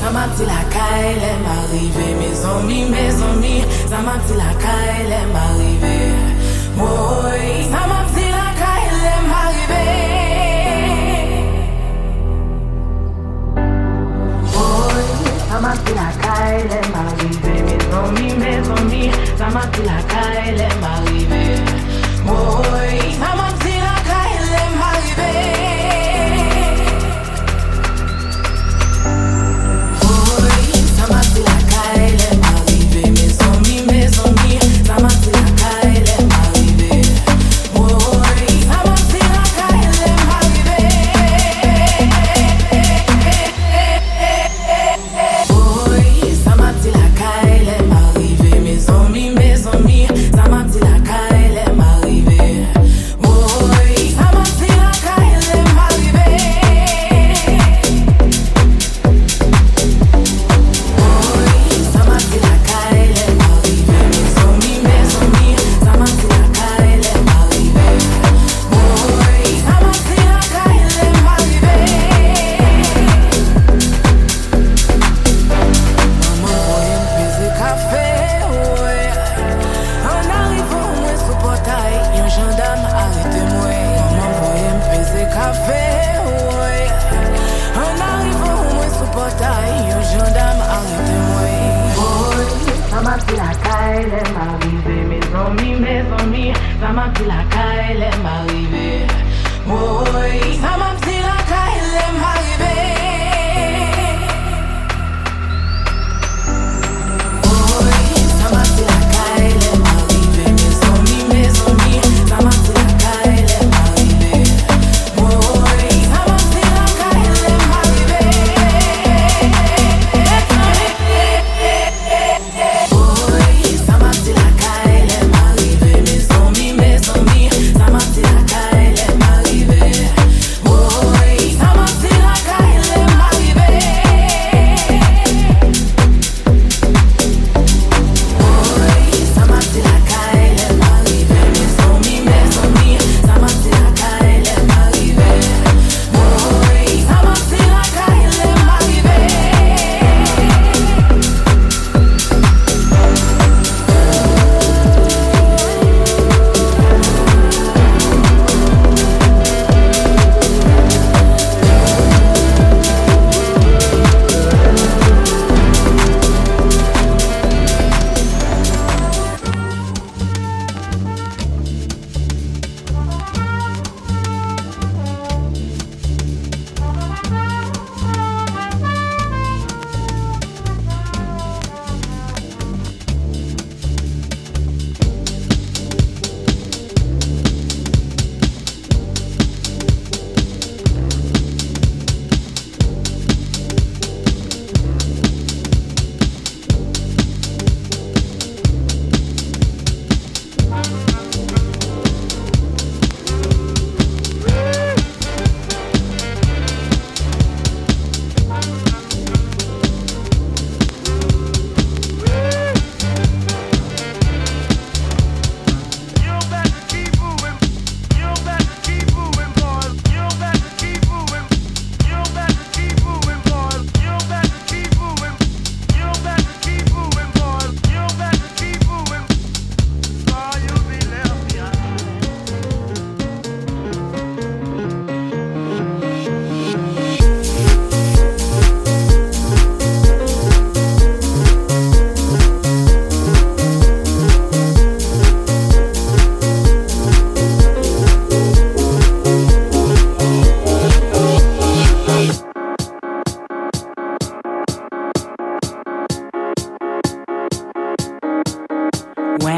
ça m'a dit la caille, elle m'arrivée. Mes amis, ça m'a dit la caille, elle m'arrivée. Oui, ça m'a dit la caille, elle m'arrivée. Oui, ça m'a dit la caille, elle m'arrivée. Mes amis, ça m'a dit la caille, elle m'arrivée. Oui, ça m'a dit la caille, elle m'arrivée.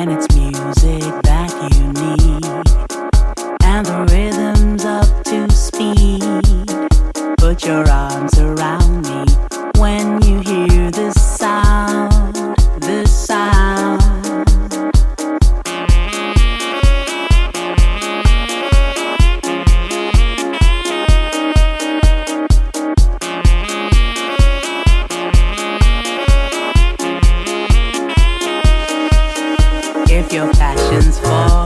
when it's music that you need and the rhythm's up to speed. Put your arms around me when you hear this sound, this sound. If your passion's for